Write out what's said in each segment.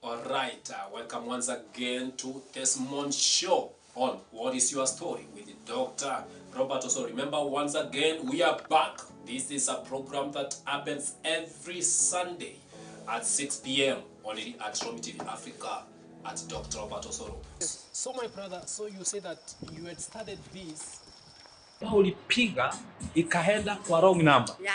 Alright, welcome once again to this month's show on What is Your Story with Dr. Robert. Also remember, once again, we are back. This is a program that happens every Sunday at 6 p.m. only at Romi TV Africa at Dr. Robert Osoro. So my brother, so you say that you had started this. Ulipiga ikaenda kwa wrong number. Yeah.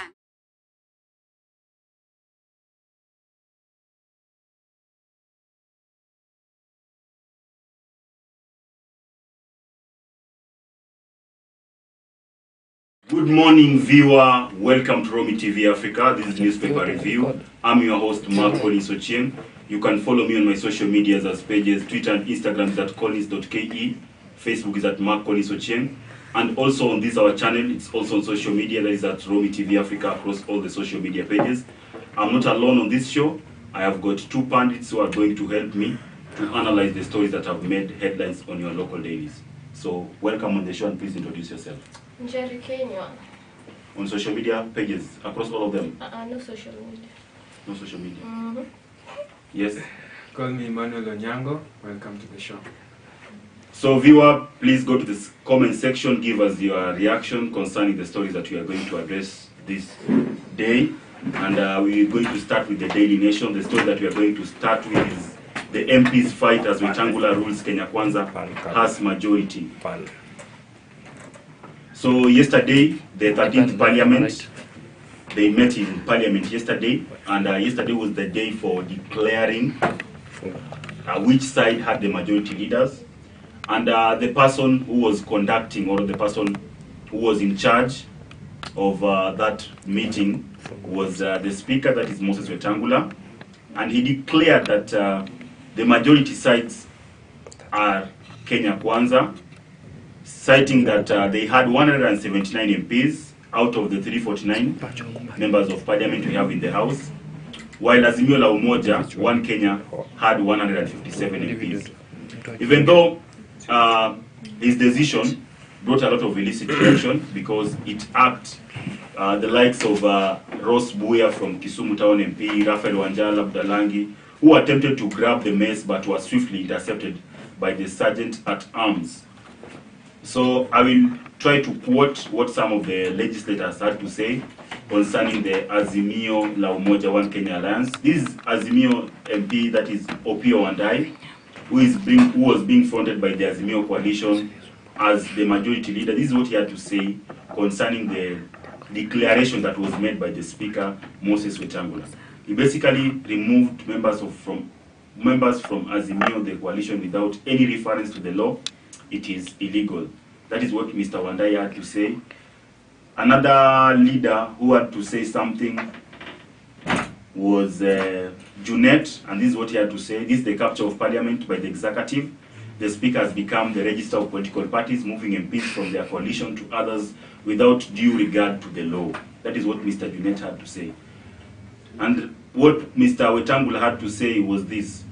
Good morning, viewer. Welcome to Romi TV Africa. This is Newspaper Review. I'm your host, Mark Collins Ochieng. You can follow me on my social medias as pages. Twitter and Instagram is at collins.ke. Facebook is at Mark Collins Ochieng. And also on this our channel, it's also on social media, that is at Romi TV Africa across all the social media pages. I'm not alone on this show. I have got two pundits who are going to help me to analyze the stories that have made headlines on your local dailies. So welcome on the show and please introduce yourself. Jerry Kenya. On social media pages, across all of them? No social media. No social media? Mm-hmm. Yes? Call me Emmanuel Onyango. Welcome to the show. So viewer, please go to the comment section, give us your reaction concerning the stories that we are going to address this day. And we're going to start with the Daily Nation. The story that we are going to start with is the MPs fight as Wetangula rules Kenya Kwanza has majority. So yesterday, the 13th Parliament, they met in Parliament yesterday, and yesterday was the day for declaring which side had the majority leaders. And the person who was conducting, or the person who was in charge of that meeting was the Speaker, that is Moses Wetangula, and he declared that the majority sides are Kenya Kwanza, citing that they had 179 MPs out of the 349 members of parliament we have in the House, while Azimio la Umoja, One Kenya, had 157 MPs. Even though his decision brought a lot of illicit reaction because it upped the likes of Ross Buya from Kisumu Town MP, Raphael Wanjala Budalangi, who attempted to grab the mess but was swiftly intercepted by the Sergeant at Arms. So I will try to quote what some of the legislators had to say concerning the Azimio la Umoja One Kenya Alliance. This is Azimio MP, that is Opio Wandai, who was being fronted by the Azimio coalition as the majority leader. This is what he had to say concerning the declaration that was made by the Speaker, Moses Wetangula. He basically removed members from Azimio, the coalition, without any reference to the law. It is illegal. That is what Mr. Wandai had to say. Another leader who had to say something was Junet, and this is what he had to say. This is the capture of parliament by the executive. The Speaker has become the register of political parties, moving MPs from their coalition to others without due regard to the law. That is what Mr. Junet had to say. And what Mr. Wetangula had to say was this,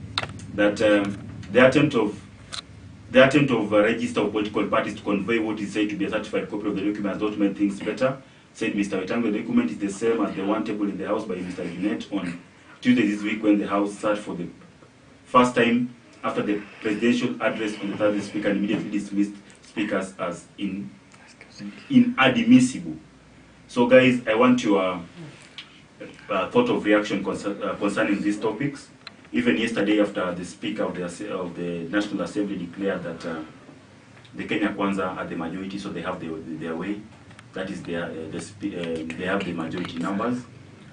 that the attempt of a register of political parties to convey what is said to be a certified copy of the document has not made things better. Said Mr. Wetangula, the document is the same as the one tabled in the House by Mr. Junet on Tuesday this week, when the House sat for the first time after the presidential address on the Thursday. Speaker immediately dismissed speakers as inadmissible. So guys, I want your thought of reaction concerning these topics. Even yesterday, after the Speaker of the National Assembly declared that the Kenya Kwanza are the majority, so they have their way. That is, they have the majority numbers.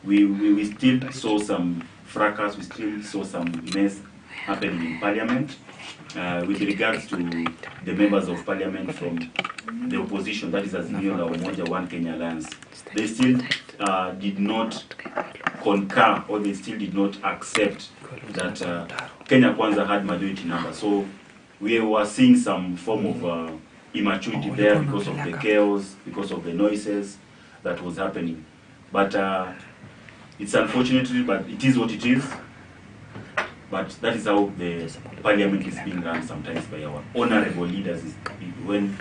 We still saw some fracas, we still saw some mess happening in Parliament with regards to the members of Parliament from the opposition, that is Azimio la Umoja One Kenya Alliance. They still did not concur, or they still did not accept that Kenya Kwanza had majority numbers. So we were seeing some form of immaturity there because of the chaos, because of the noises that was happening. But it's unfortunate, but it is what it is. But that is how the parliament is being run sometimes by our honorable leaders, when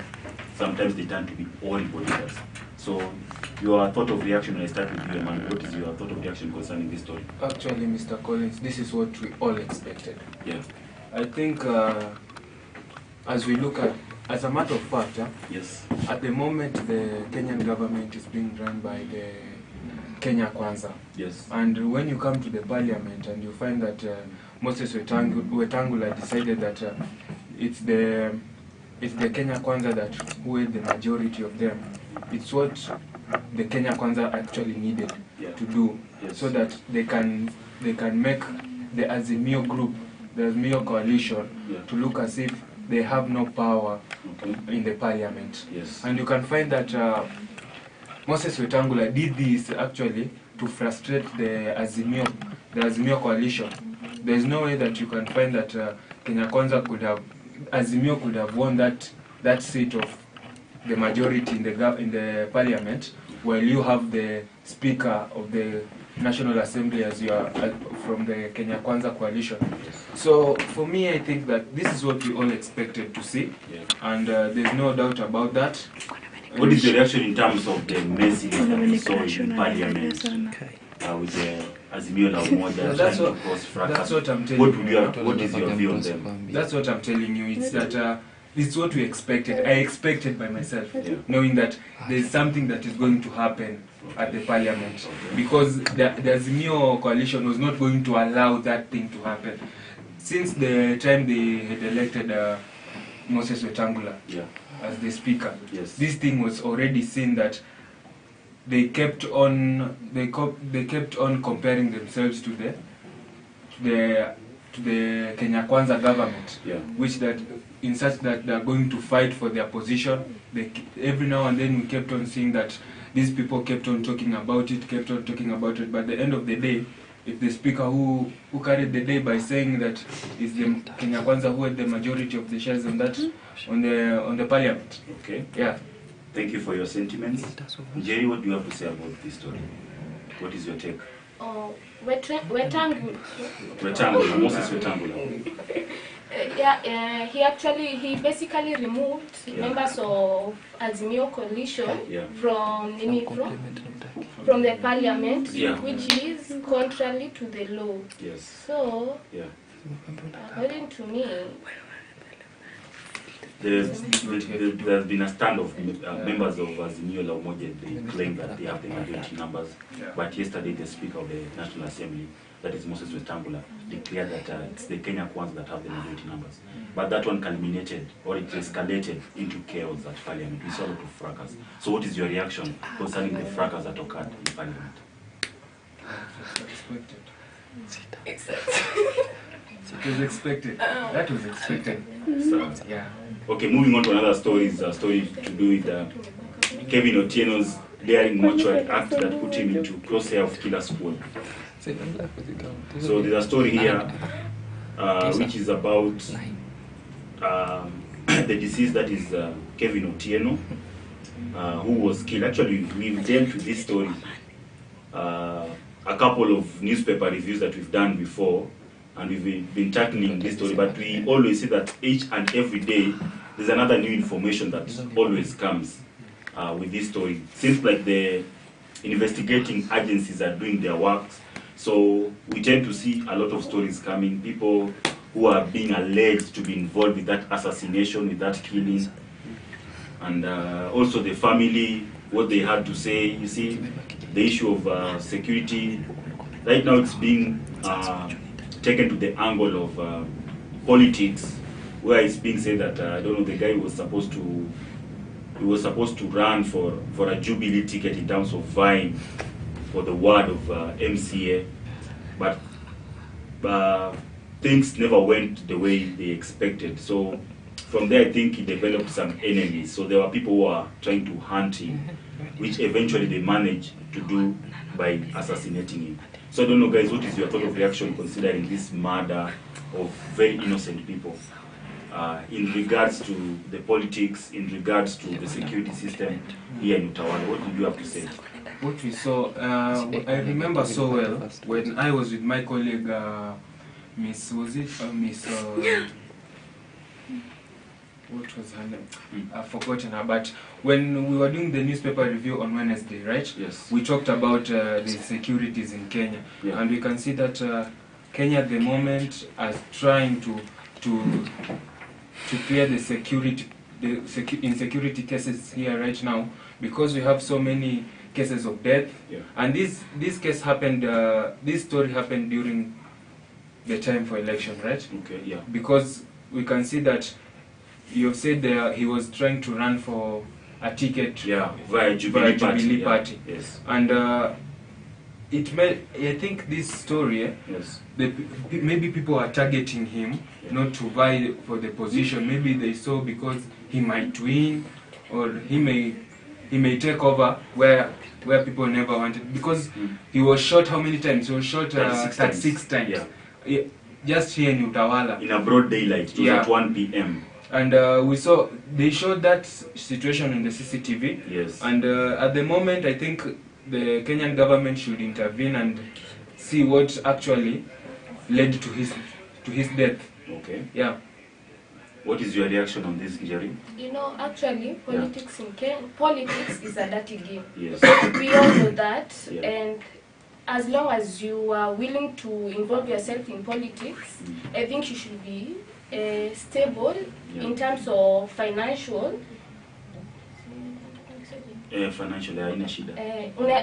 sometimes they turn to be horrible leaders. So your thought of reaction when I start with you, Emmanuel? What is your thought of reaction concerning this story? Actually, Mr. Collins, this is what we all expected. Yeah. I think as we look at, as a matter of fact, Yes. at the moment the Kenyan government is being run by the Kenya Kwanza. Yes. And when you come to the parliament and you find that Moses Wetangula decided that it's the Kenya Kwanza that who had the majority of them. It's what the Kenya Kwanza actually needed to do, so that they can make the Azimio group, the Azimio coalition, to look as if they have no power in the parliament. Yes. And you can find that Moses Wetangula did this actually to frustrate the Azimio coalition. There is no way that you can find that Kenya Kwanza Azimio could have won that seat of the majority in the parliament, while you have the speaker of the National Assembly as you are from the Kenya Kwanza coalition. So for me, I think that this is what we all expected to see, and there's no doubt about that. What is your reaction in terms of the message that we saw in parliament with the Azimio la Umoja trying to cause fracas? That's what I'm telling you. What is your view on them? That's what I'm telling you. It's that it's what we expected. I expected by myself, knowing that there's something that is going to happen at the parliament, because the Azimio coalition was not going to allow that thing to happen. Since the time they had elected Moses Wetangula as the speaker, this thing was already seen that they kept on comparing themselves to the Kenya Kwanza government, which that in such that they are going to fight for their position. Every now and then we kept on seeing that these people kept on talking about it, but at the end of the day, if the speaker who carried the day by saying that it's the Kenya Kwanza who had the majority of the shares on that on the parliament. Okay. Yeah. Thank you for your sentiments. Jerry, what do you have to say about this story? What is your take? Wetangula. Moses Wetangula. He basically removed members of Azimio coalition from the parliament, which is contrary to the law. Yes. So, according to me, there's been a stand of members of Azimio la Umoja. They claim that they have the majority numbers, but yesterday the Speaker of the National Assembly, that is Moses Wetangula, declared that it's the Kenya Kwanza that have the majority numbers. But that one culminated, or it escalated into chaos at Parliament. We saw a lot of fracas. So what is your reaction concerning the fracas that occurred in Parliament? It was expected. That was expected. So, yeah. Okay, moving on to another story. Is a story to do with Kevin Otieno's daring mortuary act that put him into crosshair of killer squad. So there's a story here which is about the deceased, that is Kevin Otieno, who was killed. Actually, we've dealt with this story a couple of newspaper reviews that we've done before, and we've been tackling this story, but we always see that each and every day there's another new information that always comes with this story. Seems like the investigating agencies are doing their work, so we tend to see a lot of stories coming, people who are being alleged to be involved with that assassination, with that killing, and also the family, what they had to say. You see, the issue of security, right now it's being taken to the angle of politics, where it's being said that I don't know, the guy was supposed to run for a Jubilee ticket in terms of vying for the ward of MCA, but things never went the way they expected. So from there, I think he developed some enemies. So there were people who are trying to hunt him, which eventually they managed to do by assassinating him. So I don't know, guys, what is your thought of reaction considering this murder of very innocent people? In regards to the politics, in regards to the security system here in Utawala, what do you have to say? What we saw, I remember so well when I was with my colleague, what was her name? I've forgotten her. But when we were doing the newspaper review on Wednesday, right? Yes. We talked about the securities in Kenya, Yeah. and we can see that Kenya at the moment is trying to clear the security, insecurity cases here right now, because we have so many cases of death. Yeah. And this case happened. This story happened during the time for election, right? Okay. Yeah. Because we can see that you've said he was trying to run for a ticket Yeah. Via Jubilee Jubilee Party. Party. Yeah. Yes. And it made, I think this story, Yes. maybe people are targeting him not to vie for the position. Maybe they saw because he might win, or he may take over where people never wanted. Because he was shot how many times? He was shot 36 times. Yeah. Just here in Utawala. In a broad daylight. It was Yeah. at 1 p.m. And they showed that situation in the CCTV. Yes. And at the moment, I think the Kenyan government should intervene and see what actually led to his death. Okay. Yeah. What is your reaction on this, Jerry? You know, actually, politics in Kenya, politics is a dirty game. Yes. We all know that, Yeah. and as long as you are willing to involve yourself in politics, I think you should be stable in terms of financial. Financially, haina shida.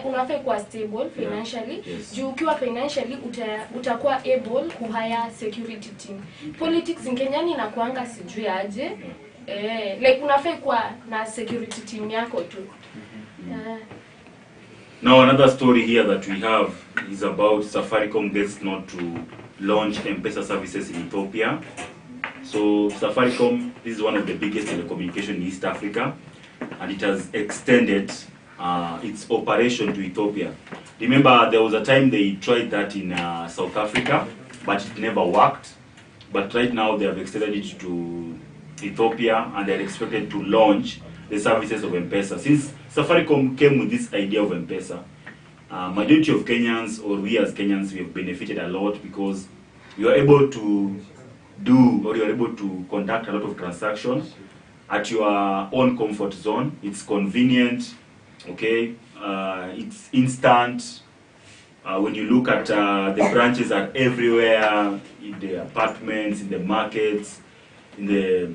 Unafaa kuwa stable financially. Yes. Juu ukiwa financially utakuwa able kuhire security team. Politics in Kenya ni inakuanga sijui aje. Like unafaa kuwa na security team yako tu. Now another story here that we have is about Safaricom gets not to launch M-Pesa services in Ethiopia. So Safaricom, this is one of the biggest telecommunication in East Africa, and it has extended its operation to Ethiopia. Remember, there was a time they tried that in South Africa, but it never worked. But right now they have extended it to Ethiopia, and they're expected to launch the services of M-Pesa. Since Safaricom came with this idea of M-Pesa, majority of Kenyans, or we as Kenyans, we have benefited a lot because you are able to do, or you are able to conduct a lot of transactions at your own comfort zone. It's convenient, okay? It's instant. When you look at the branches are everywhere, in the apartments, in the markets, in the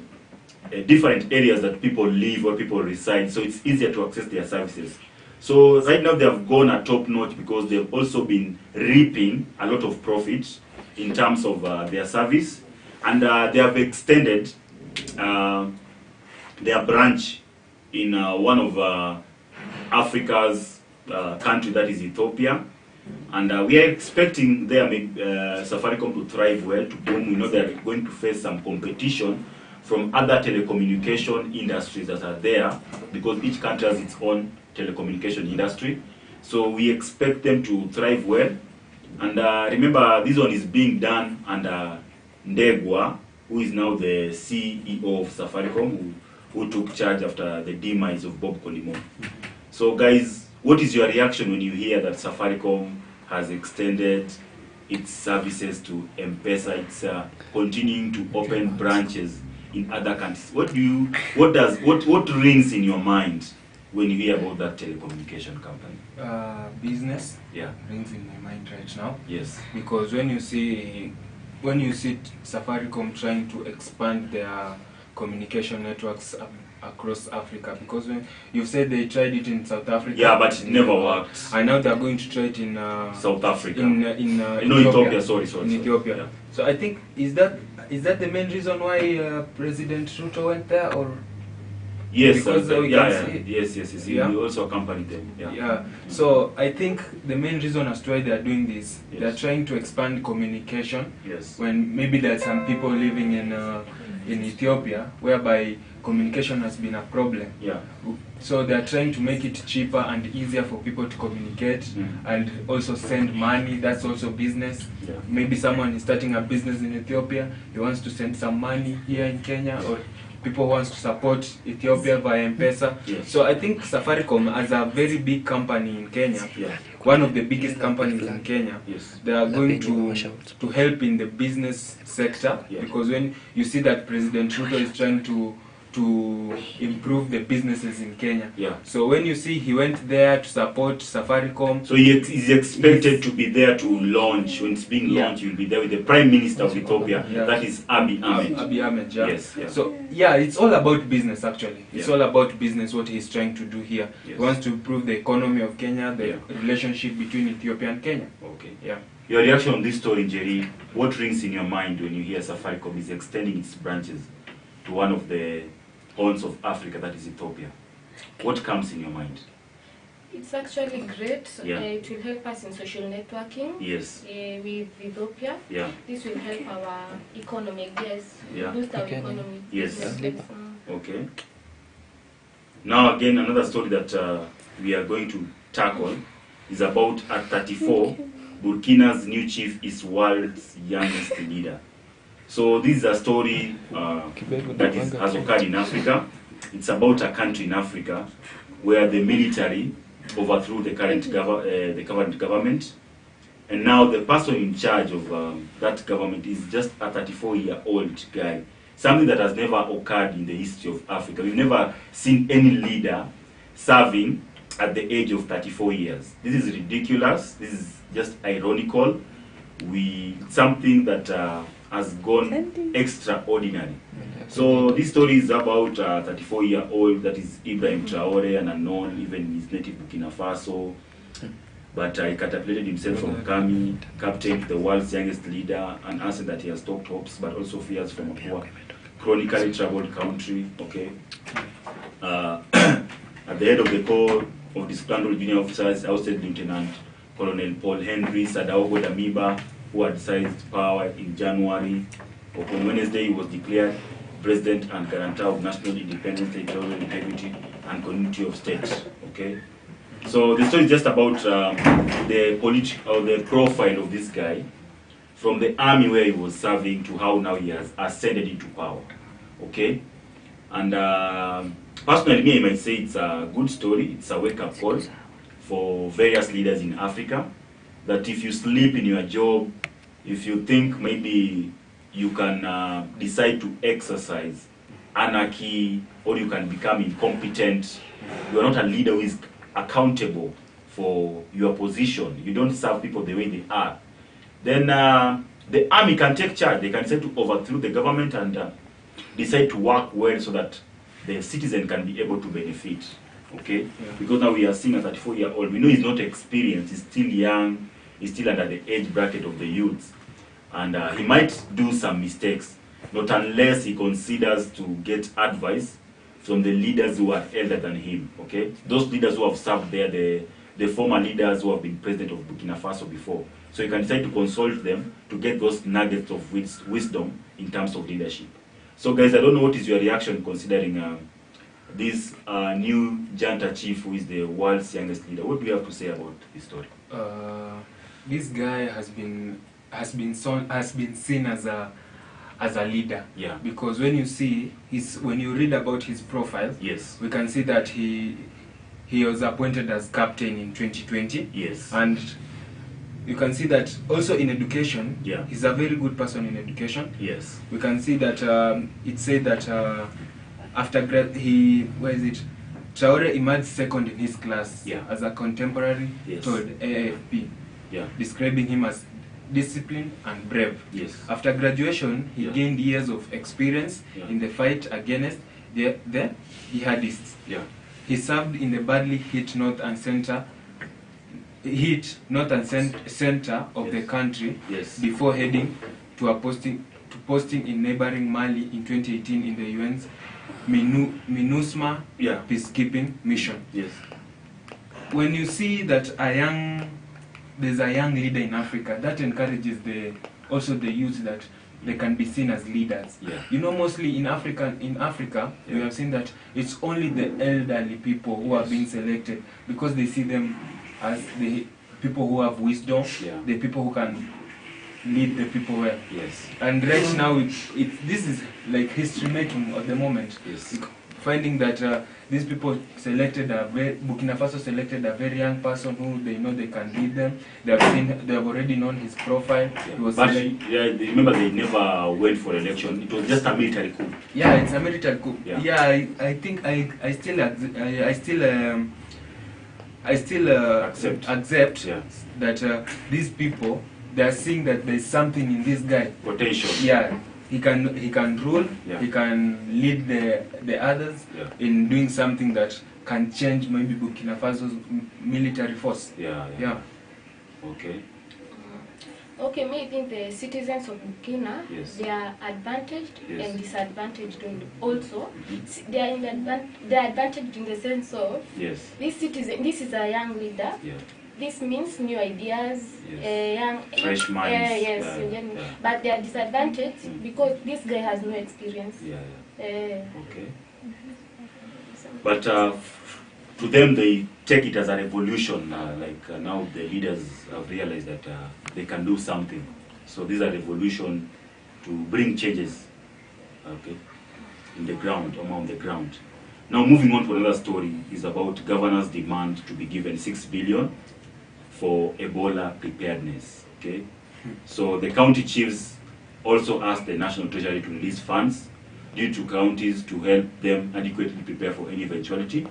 different areas that people live or people reside, so it's easier to access their services. So right now they have gone a top notch because they've also been reaping a lot of profit in terms of their service, and they have extended their branch in one of Africa's country, that is Ethiopia. And we are expecting their Safaricom to thrive well, to boom. We know they are going to face some competition from other telecommunication industries that are there, because each country has its own telecommunication industry. So we expect them to thrive well. And remember, this one is being done under Ndegwa, who is now the CEO of Safaricom, who took charge after the demise of Bob Colimo. So guys, what is your reaction when you hear that Safaricom has extended its services to M-Pesa? It's continuing to open branches in other countries. What rings in your mind when you hear about that telecommunication company? Business. Yeah. Rings in my mind right now. Yes. Because when you see Safaricom trying to expand their communication networks across Africa, because when you've said they tried it in South Africa, yeah, but it never worked. And now they're going to try it in South Africa. In Ethiopia. Sorry. In Ethiopia. Yeah. So I think is that the main reason why President Ruto went there, or? Yes, because yes. Yeah. We also accompanied them. Yeah. So I think the main reason as to why they are doing this, yes, they are trying to expand communication. Yes. When maybe there are some people living in Ethiopia whereby communication has been a problem. Yeah. So they are trying to make it cheaper and easier for people to communicate and also send money. That's also business. Yeah. Maybe someone is starting a business in Ethiopia. He wants to send some money here in Kenya, or people wants to support Ethiopia via M-Pesa. Yes. So I think Safaricom, as a very big company in Kenya, Yeah. one of the biggest companies in Kenya, Yes. they are going to help in the business sector. Yeah. Because when you see that President Ruto is trying to to improve the businesses in Kenya. Yeah. So when you see he went there to support Safaricom. So he is expected to be there to launch. When it's being launched, you'll be there with the Prime Minister of Ethiopia. Yeah. That is Abiy Ahmed. Abiy Ahmed, yeah. Yes. Yeah. So yeah, it's all about business actually. It's Yeah. all about business. What he's trying to do here. Yes. He wants to improve the economy of Kenya, the Yeah. relationship between Ethiopia and Kenya. Okay. Yeah. Your reaction on this story, Jerry, what rings in your mind when you hear Safaricom is extending its branches to one of the horns of Africa, that is Ethiopia? What comes in your mind? It's actually great. Yeah. It will help us in social networking Yes. with Ethiopia. Yeah. This will help our economy, yes. Yeah. Boost our Okay. economy. Yes. Businesses. Okay. Now again, another story that we are going to tackle is about at 34, Burkina's new chief is world's youngest leader. So this is a story that has occurred in Africa. It's about a country in Africa where the military overthrew the current government, and now the person in charge of that government is just a 34-year-old guy. Something that has never occurred in the history of Africa. We've never seen any leader serving at the age of 34 years. This is ridiculous. This is just ironical. Something that has gone extraordinary. So this story is about a 34-year-old, that is Ibrahim Traore, an unknown, even in his native Burkina Faso. But he catapulted himself from becoming captain to the world's youngest leader, an asset that he has top hopes, but also fears from a poor, chronically troubled country. Okay. At the head of the core of disgruntled junior officers, ousted Lieutenant Colonel Paul Henry Sadaogo Damiba, who had seized power in January. On Wednesday, he was declared President and guarantor of national independence, territorial integrity, and continuity of state. Okay. So the story is just about the profile of this guy, from the army where he was serving to how now he has ascended into power. Okay, and personally, me, I might say it's a good story. It's a wake-up call for various leaders in Africa, that if you sleep in your job, if you think maybe you can decide to exercise anarchy, or you can become incompetent, you are not a leader who is accountable for your position, you don't serve people the way they are, then the army can take charge. They can decide to overthrow the government and decide to work well so that the citizen can be able to benefit. Okay? Yeah. Because now we are seeing a 34-year-old. We know he's not experienced, he's still young, he's still under the age bracket of the youths. And he might do some mistakes, not unless he considers to get advice from the leaders who are elder than him. Okay? Those leaders who have served there, the former leaders who have been president of Burkina Faso before. So you can decide to consult them to get those nuggets of wisdom in terms of leadership. So guys, I don't know what is your reaction considering this new junta chief who is the world's youngest leader. What do you have to say about this story? This guy has been seen as a leader. Yeah. Because when you read about his profile, yes, we can see that he was appointed as captain in 2020. Yes. And you can see that also in education, yeah, he's a very good person in education. Yes. We can see that it said that after Traore emerged second in his class, yeah, as a contemporary, yes, told AFP, yeah, describing him as disciplined and brave. Yes. After graduation, he yeah, gained years of experience, yeah, in the fight against the jihadists. Yeah. He served in the badly hit north and center of yes, the country, yes, before heading to posting in neighboring Mali in 2018 in the UN's MINUSMA, yeah, peacekeeping mission. Yes. When you see that there's a young leader in Africa, that encourages also the youth that they can be seen as leaders. Yeah. You know, mostly in Africa, yeah, we have seen that it's only the elderly people who, yes, are being selected because they see them as the people who have wisdom, yeah, the people who can lead the people well. Yes. And right now, this is like history making at the moment. Yes. finding that these people selected Burkina Faso selected a very young person who they know they can lead them. They have already known his profile. Yeah. He was But remember, they never went for election. It was just a military coup. Yeah, it's a military coup. Yeah. Yeah, I think I still accept Yeah. that these people, they are seeing that there's something in this guy. Potential. Yeah, he can rule. Yeah. He can lead the others Yeah. in doing something that can change maybe Burkina Faso's military force. Yeah. Yeah. Okay. Okay, me I think the citizens of Burkina, Yes. they are advantaged Yes. and disadvantaged also. They are they are advantaged in the sense of Yes. this is a young leader. Yeah. This means new ideas, Yes. young Fresh minds. yes, Yeah, you get me. yeah. But they are disadvantaged because this guy has no experience. Yeah. Okay. So- But to them, they take it as a revolution. Now the leaders have realized that they can do something. So these are revolution to bring changes, okay, in the ground, among the ground. Now moving on to another story is about governors' demand to be given 6 billion for Ebola preparedness. Okay, so the county chiefs also asked the National Treasury to release funds due to counties to help them adequately prepare for any eventuality.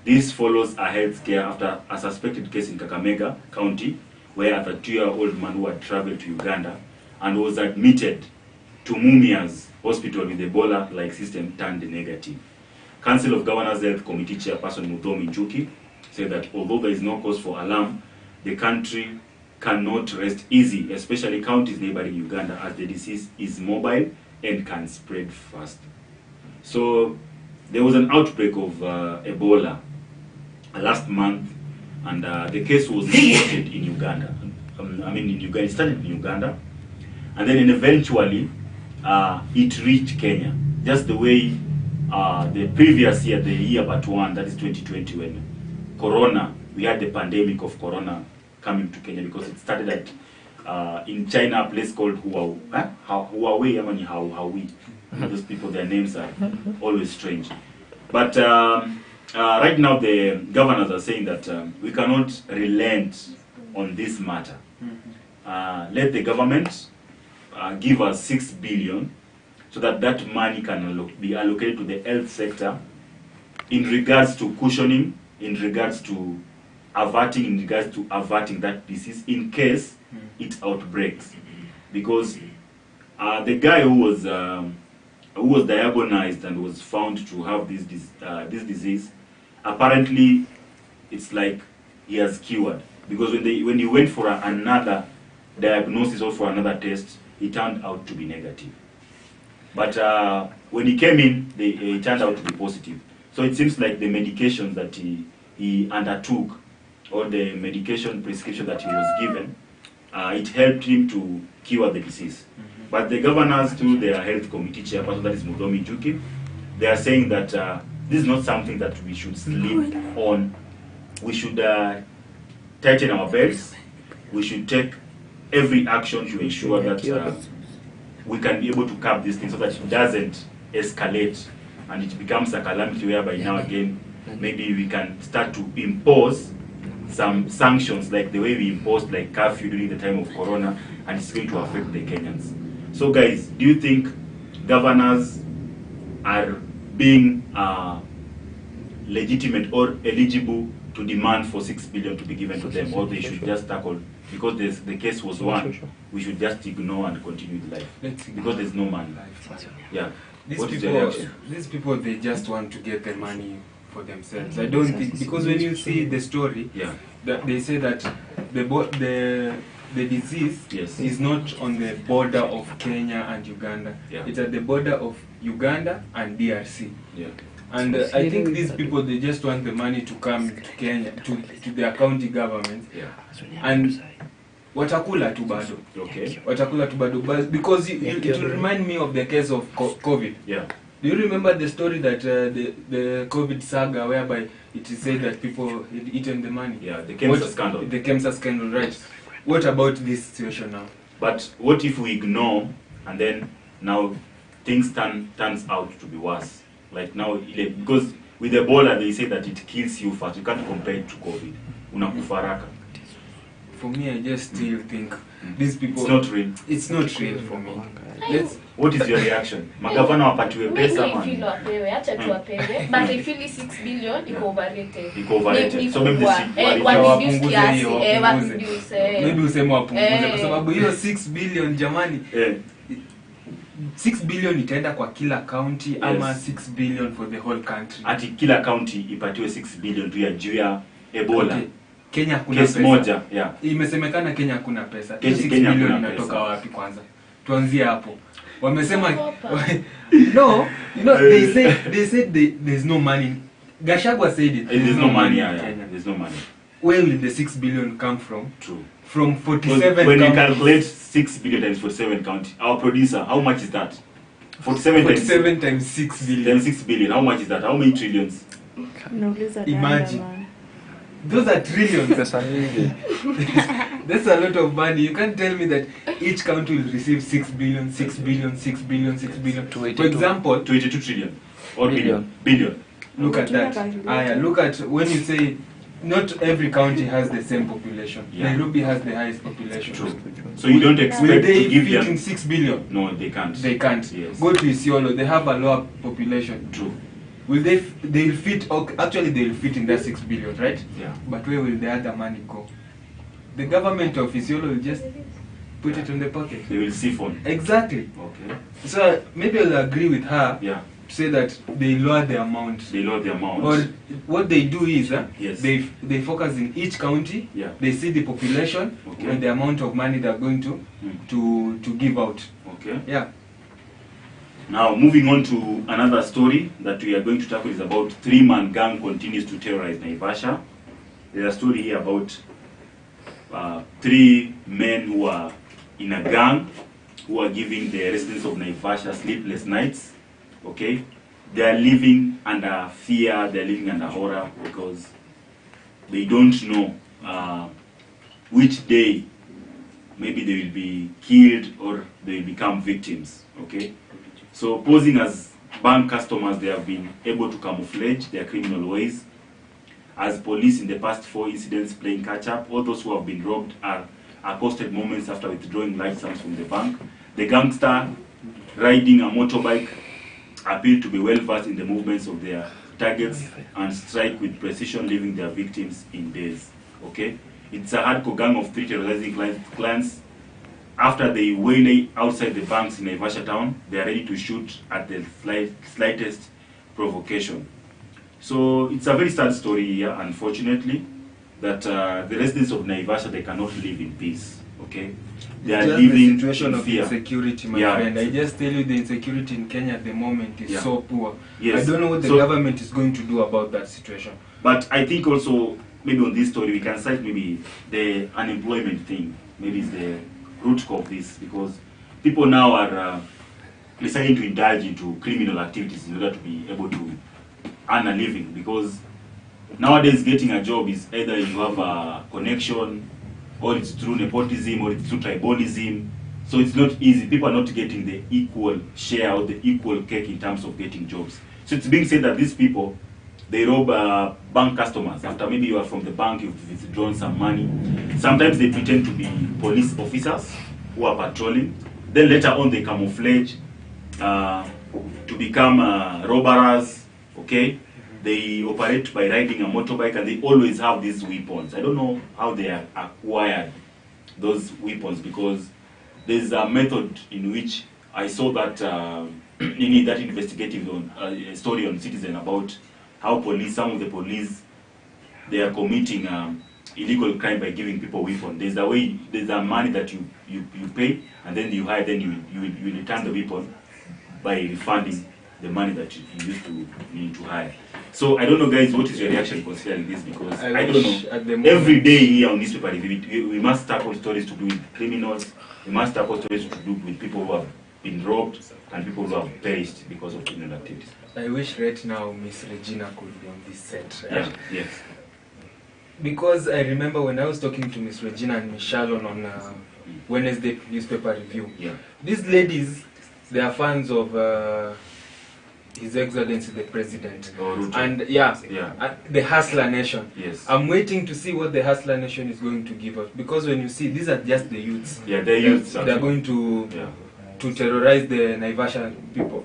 This follows a health scare after a suspected case in Kakamega County, where a 32-year-old man who had traveled to Uganda and was admitted to Mumia's hospital with Ebola-like system turned negative. Council of Governors Health Committee Chairperson Muthomi Njuki said that although there is no cause for alarm, the country cannot rest easy, especially counties neighboring Uganda, as the disease is mobile and can spread fast. So there was an outbreak of Ebola last month, and the case was reported in Uganda. It started in Uganda, and then eventually it reached Kenya. Just the way the previous year, the year but one, that is 2020, when Corona, we had the pandemic of Corona coming to Kenya, because it started at in China, a place called Huawei. Those people, their names are always strange. But right now, the governors are saying that we cannot relent on this matter. Let the government give us 6 billion so that that money can be allocated to the health sector in regards to cushioning, in regards to averting that disease in case it outbreaks. Because the guy who was diagnosed and was found to have this disease, apparently it's like he has cured, because when he went for another diagnosis or for another test, he turned out to be negative. But when he came in, he turned out to be positive. So it seems like the medications that he undertook, or the medication prescription that he was given, it helped him to cure the disease. But the governors, through their health committee chairperson, that is Muthomi Njuki, they are saying that this is not something that we should sleep on. We should tighten our belts. We should take every action to ensure that we can be able to curb this thing so that it doesn't escalate and it becomes a calamity whereby now again maybe we can start to impose some sanctions like the way we imposed like curfew during the time of Corona, and it's going to affect the Kenyans. So guys, do you think governors are being legitimate or eligible to demand for 6 billion to be given to them, or they should just tackle, because the case was one, we should just ignore and continue with life because there's no money? Yeah. These people, they just want to get the money for themselves. I don't think, because when you see the story, Yeah. that they say that the disease is not on the border of Kenya and Uganda. Yeah. It's at the border of Uganda and DRC. Yeah. And I think these people, they just want the money to come to Kenya, to their county government. Yeah. And watakula tu bado. Okay. Watakula tu bado. But because it will remind me of the case of COVID. Yeah. Do you remember the story that the COVID saga, whereby it is said that people had eaten the money? Yeah, the KEMSA scandal. The KEMSA scandal, right. What about this situation now? But what if we ignore and then now things turns out to be worse? Like now, because with Ebola, they say that it kills you fast. You can't compare it to COVID. Unakufa haraka. For me, I just still think these people. It's not real. It's not real for me. What is your reaction? Magavana wapatiwe pesa Mimi man. feel wapewe, acha tu wapewe, but I feel 6 billion iko overrated. Iko overrated. Ni So maybe wareduce kiasi, wareduce. Maybe useme wapunguze kwa sababu hiyo 6 billion jamani. 6 billion itaenda kwa kila county ama 6 billion for the whole country. Ati kila county ipatiwe 6 billion tu ya juu ya Ebola. Okay. Kenya kuna Case pesa. moja, yeah. Imesemekana Kenya kuna pesa. Kenya 6 hakuna billion pesa. inatoka wapi kwanza? Tuanzie hapo. Wamesema no, you know they said there's no money. Gachagua said it. There's no money, in yeah. Kenya. There's no money. Where will the 6 billion come from? True. From 47 When you counties. calculate 6 billion times 47 county, our producer, how much is that? 47 times 6 billion. Then 6 billion, how much is that? How many trillions? Imagine. Those are trillions. That's a lot of money. You can't tell me that each county will receive 6 billion, 6 billion, 6 billion, 6 billion. For example, 22 trillion or billion. Look at that. Look at when you say not every county has the same population. Yeah. Nairobi has the highest population. True. So you don't expect Will they to give fit in them 6 billion? No, they can't. They can't. Yes. Go to Isiolo, they have a lower population. True. Will they will fit, actually they will fit in that 6 billion, right? Yeah. But where will the other money go? The government of Isiolo will just put it in the pocket. They will siphon. Exactly. Okay. So maybe I'll agree with her. Yeah. To say that they lower the amount. They lower the amount. Or what they do is yes. they focus in each county. Yeah. They see the population and the amount of money they're going to give out. Okay. Yeah. Now moving on to another story that we are going to tackle is about 3-man gang continues to terrorize Naivasha. There's a story here about 3 men who are in a gang who are giving the residents of Naivasha sleepless nights. Okay, they are living under fear, they are living under horror because they don't know which day maybe they will be killed or they will become victims. Okay, so posing as bank customers, they have been able to camouflage their criminal ways. As police in the past 4 incidents playing catch up, all those who have been robbed are accosted moments after withdrawing large sums from the bank. The gangster riding a motorbike appear to be well versed in the movements of their targets and strike with precision, leaving their victims in daze. Okay, it's a hardcore gang of 3 terrorizing clans. After they waylay outside the banks in Naivasha town, they are ready to shoot at the slightest provocation. So it's a very sad story here, unfortunately, that the residents of Naivasha, they cannot live in peace. Okay, they are living the situation in of fear. insecurity, my Yeah. friend. I just tell you the insecurity in Kenya at the moment is so poor. Yes. I don't know what the government is going to do about that situation. But I think also, maybe on this story, we can cite maybe the unemployment thing. Maybe it's the root cause of this, because people now are deciding to indulge into criminal activities in order to be able to earn a living, because nowadays getting a job is either you have a connection, or it's through nepotism, or it's through tribalism. So it's not easy. People are not getting the equal share or the equal cake in terms of getting jobs. So it's being said that these people, they rob bank customers. After maybe you are from the bank, you've withdrawn some money. Sometimes they pretend to be police officers who are patrolling. Then later on they camouflage to become robbers. Okay, they operate by riding a motorbike, and they always have these weapons. I don't know how they are acquired those weapons, because there's a method in which I saw that in that investigative story on Citizen about how some of the police, they are committing illegal crime by giving people weapons. There's a way, there's a money that you pay, and then you hire, then you return the weapon by refunding the money that you used to need to hire. So I don't know, guys, what is your reaction considering this? Because I don't know. Every day here on newspaper review, we must tackle stories to do with criminals. We must tackle stories to do with people who have been robbed and people who have perished because of criminal activities. I wish right now Miss Regina could be on this set. Right? Yeah. Yes. Because I remember when I was talking to Miss Regina and Miss Shalon on Wednesday newspaper review. Yeah. These ladies, they are fans of His Excellency the President. Oh, Ruto. And Yeah. the Hustler Nation. Yes. I'm waiting to see what the Hustler Nation is going to give us, because when you see, these are just the youths. Yeah, the youths. They're going to terrorize the Naivasha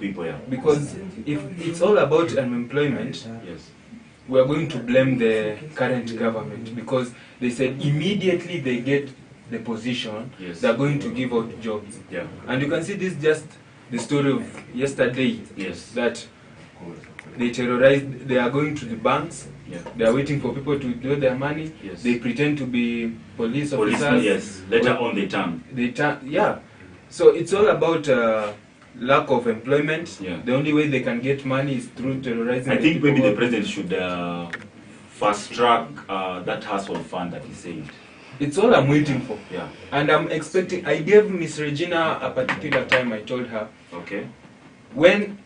people. Yeah. Because if it's all about unemployment, Yes. we are going to blame the current government, because they said immediately they get the position, Yes. they're going to give out jobs. Yeah. And you can see this just the story of yesterday. Yes. That they terrorized, they are going to the banks, Yeah. they are waiting for people to withdraw their money, Yes. they pretend to be police Police, officers. yes. Later on they turn. Yeah. So it's all about lack of employment. Yeah. The only way they can get money is through terrorizing. I think people maybe the who- president should fast track that household fund that he said. It's all I'm waiting for. Yeah. And I'm expecting, I gave Miss Regina a particular time. I told her, Okay. when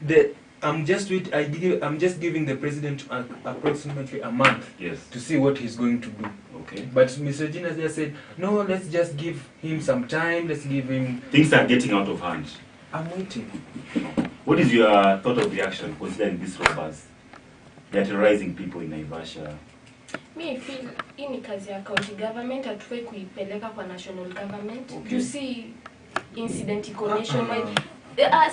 I'm just giving the president approximately a month Yes. to see what he's going to do. Okay. But Miss Regina just said, no, let's just give him some time, let's give him... Things are getting out of hand. I'm waiting. What is your thought of reaction considering these robbers? They're terrorizing people in Naivasha. Me feel hii ni kazi ya county government, hatufai kuipeleka kwa national government. Okay. You see incident iko nationwide.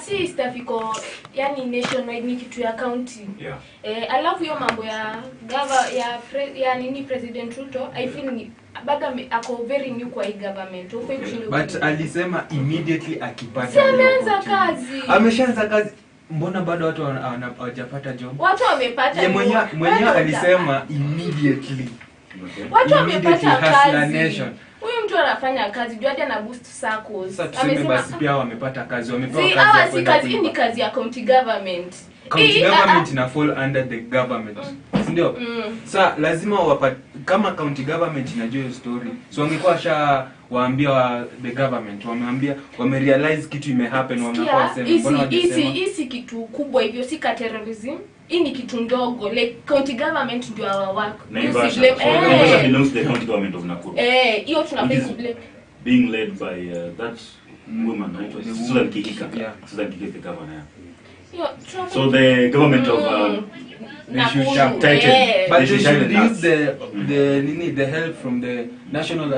Si stuff iko yani nationwide, ni kitu ya county. Yeah. Alafu hiyo mambo ya nini President Ruto, I feel ni baga ako very new kwa hii government. Ufai kushinda. But alisema immediately akipata. Si ameanza kazi. Ameshaanza kazi. Mbona bado watu hawajapata job? Watu wamepata. Ye mwenyewe alisema immediately. Okay. Watu wamepata kazi. Nation. Huyu mtu anafanya kazi, juu hadi ana boost circles. Sasa tuseme basi pia wamepata kazi, wamepewa si, kazi. Si kazi, hii ni kazi ya county government. County government ina fall under the government. Ndio? Sasa lazima kama county government inajua hiyo story. So wangekuwa waambia the government, wamerealize kitu imehappen, wamekuwa sema mbona hawajasema. Hii kitu kubwa hivyo, si ka terrorism. Hii ni kitu ndogo, like county government ndio our work. Naivasha belongs to the county government of Nakuru. Hiyo tunafai blame. Being led by that woman, right? Susan Kihika. Yeah. Susan Kihika, the governor. So the government of they should have tightened. But they should use the help from the national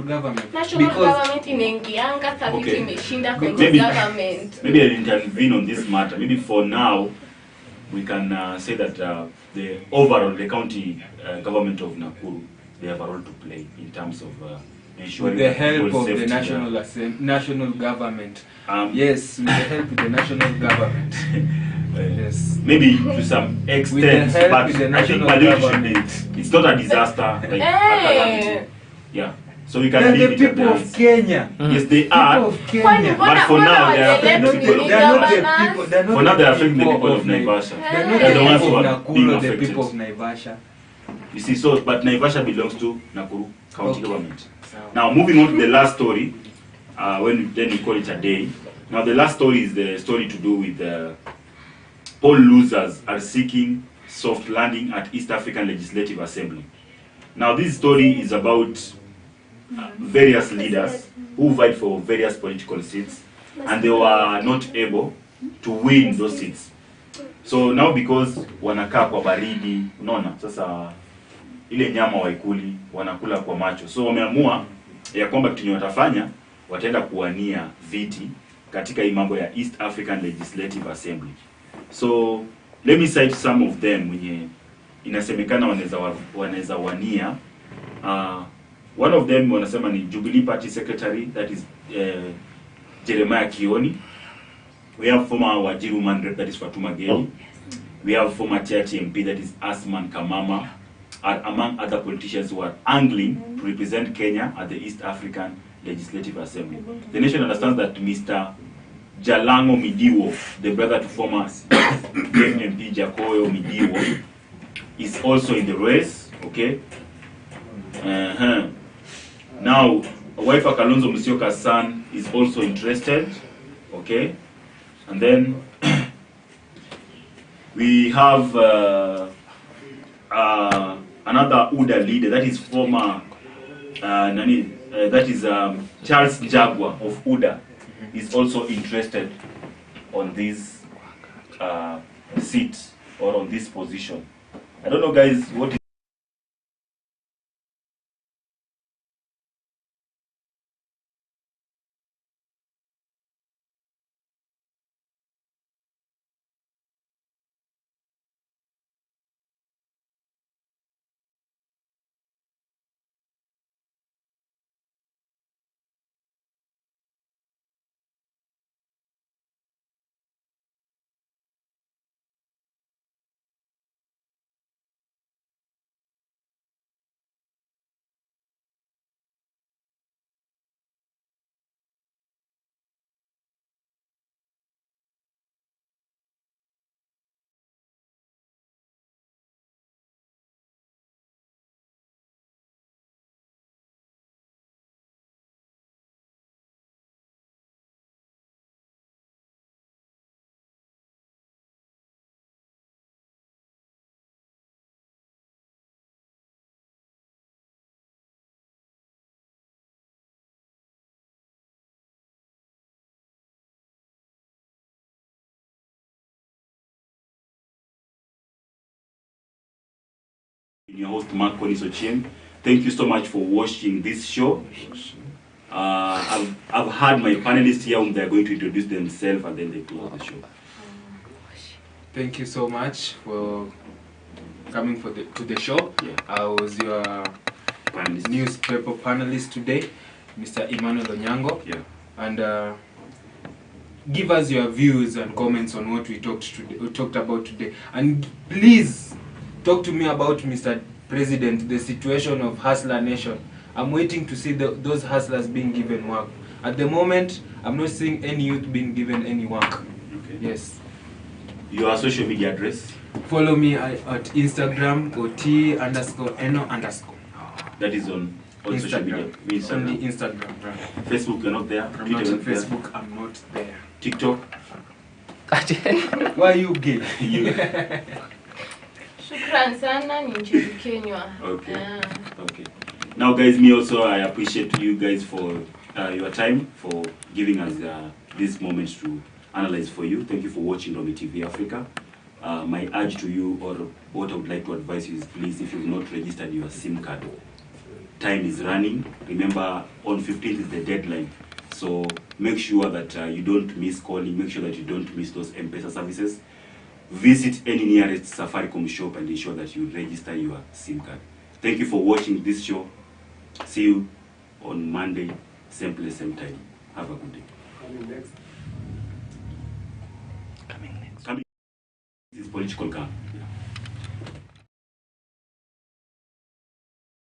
government. National government inaingianga thabiti imeshinda county government. Maybe I'll intervene on this matter. Maybe for now, we can say that the overall, the county government of Nakuru, they have a role to play in terms of ensuring with the help of safety. The national government. Yes, with the help of the national government. Yes. Maybe to some extent, but I think it's not a disaster like calamity. Yeah. So we can leave the it people at of that. Kenya. Yes, they are. Of Kenya. But for now, they are affecting the people. They are not the people. For now, they are affecting the people of Naivasha. They are not They're the ones who the are being Nakuru, the affected. people of Naivasha. You see, so but Naivasha belongs to Nakuru County Okay. government. Now, moving on to the last story, then we call it a day. Now, the last story is the story to do with poll losers are seeking soft landing at East African Legislative Assembly. Now, this story is about various leaders who vied for various political seats, and they were not able to win those seats. So now because wanakaa kwa baridi, unaona sasa ile nyama waikuli wanakula kwa macho. So wameamua ya kwamba kitu watafanya, wataenda kuwania viti katika hii mambo ya East African Legislative Assembly. So let me cite some of them wenye inasemekana wanaweza wania. One of them wanasema ni Jubilee Party Secretary, that is Jeremiah Kioni. We have former Wajiru Mandret, that is Fatuma Geli. We have former Chachi MP, that is Asman Kamama, and among other politicians who are angling to represent Kenya at the East African Legislative Assembly. The nation understands that Mr. Jalango Midiwo, the brother to former MP Jakoyo Midiwo, is also in the race, okay? Now, wife Kalonzo Musyoka's son is also interested, okay? And then we have another UDA leader, that is former Charles Jagwa of UDA, is also interested on this seat or on this position. I don't know, guys, what is your host Mark Collins Ochieng. Thank you so much for watching this show. I've had my panelists here whom they're going to introduce themselves and then they close the show. Thank you so much for coming to the show. Yeah. I was your newspaper panelist today, Mr. Emmanuel Onyango. Yeah. And give us your views and comments on what we talked about today. And please talk to me about, Mr. President, the situation of Hustler Nation. I'm waiting to see those hustlers being given work. At the moment, I'm not seeing any youth being given any work. Okay. Yes. Your social media address? Follow me at Instagram, ot_eno_. That is on social media? Only Instagram, right. Facebook, you're not there? I'm Twitter, not you're on Facebook, I'm not there. TikTok? Why are you gay? You. Shukran sana ni nchini Kenya. Okay. Okay. Now, guys, me also, I appreciate you guys for your time, for giving us this moment to analyze for you. Thank you for watching Romy TV Africa. My urge to you, or what I would like to advise you is, please, if you've not registered your SIM card, time is running. Remember, on 15th is the deadline. So make sure that you don't miss calling. Make sure that you don't miss those M-Pesa services. Visit any nearest Safaricom shop and ensure that you register your SIM card. Thank you for watching this show. See you on Monday, same place, same time. Have a good day. Coming next. Coming. This is political camp. Yeah.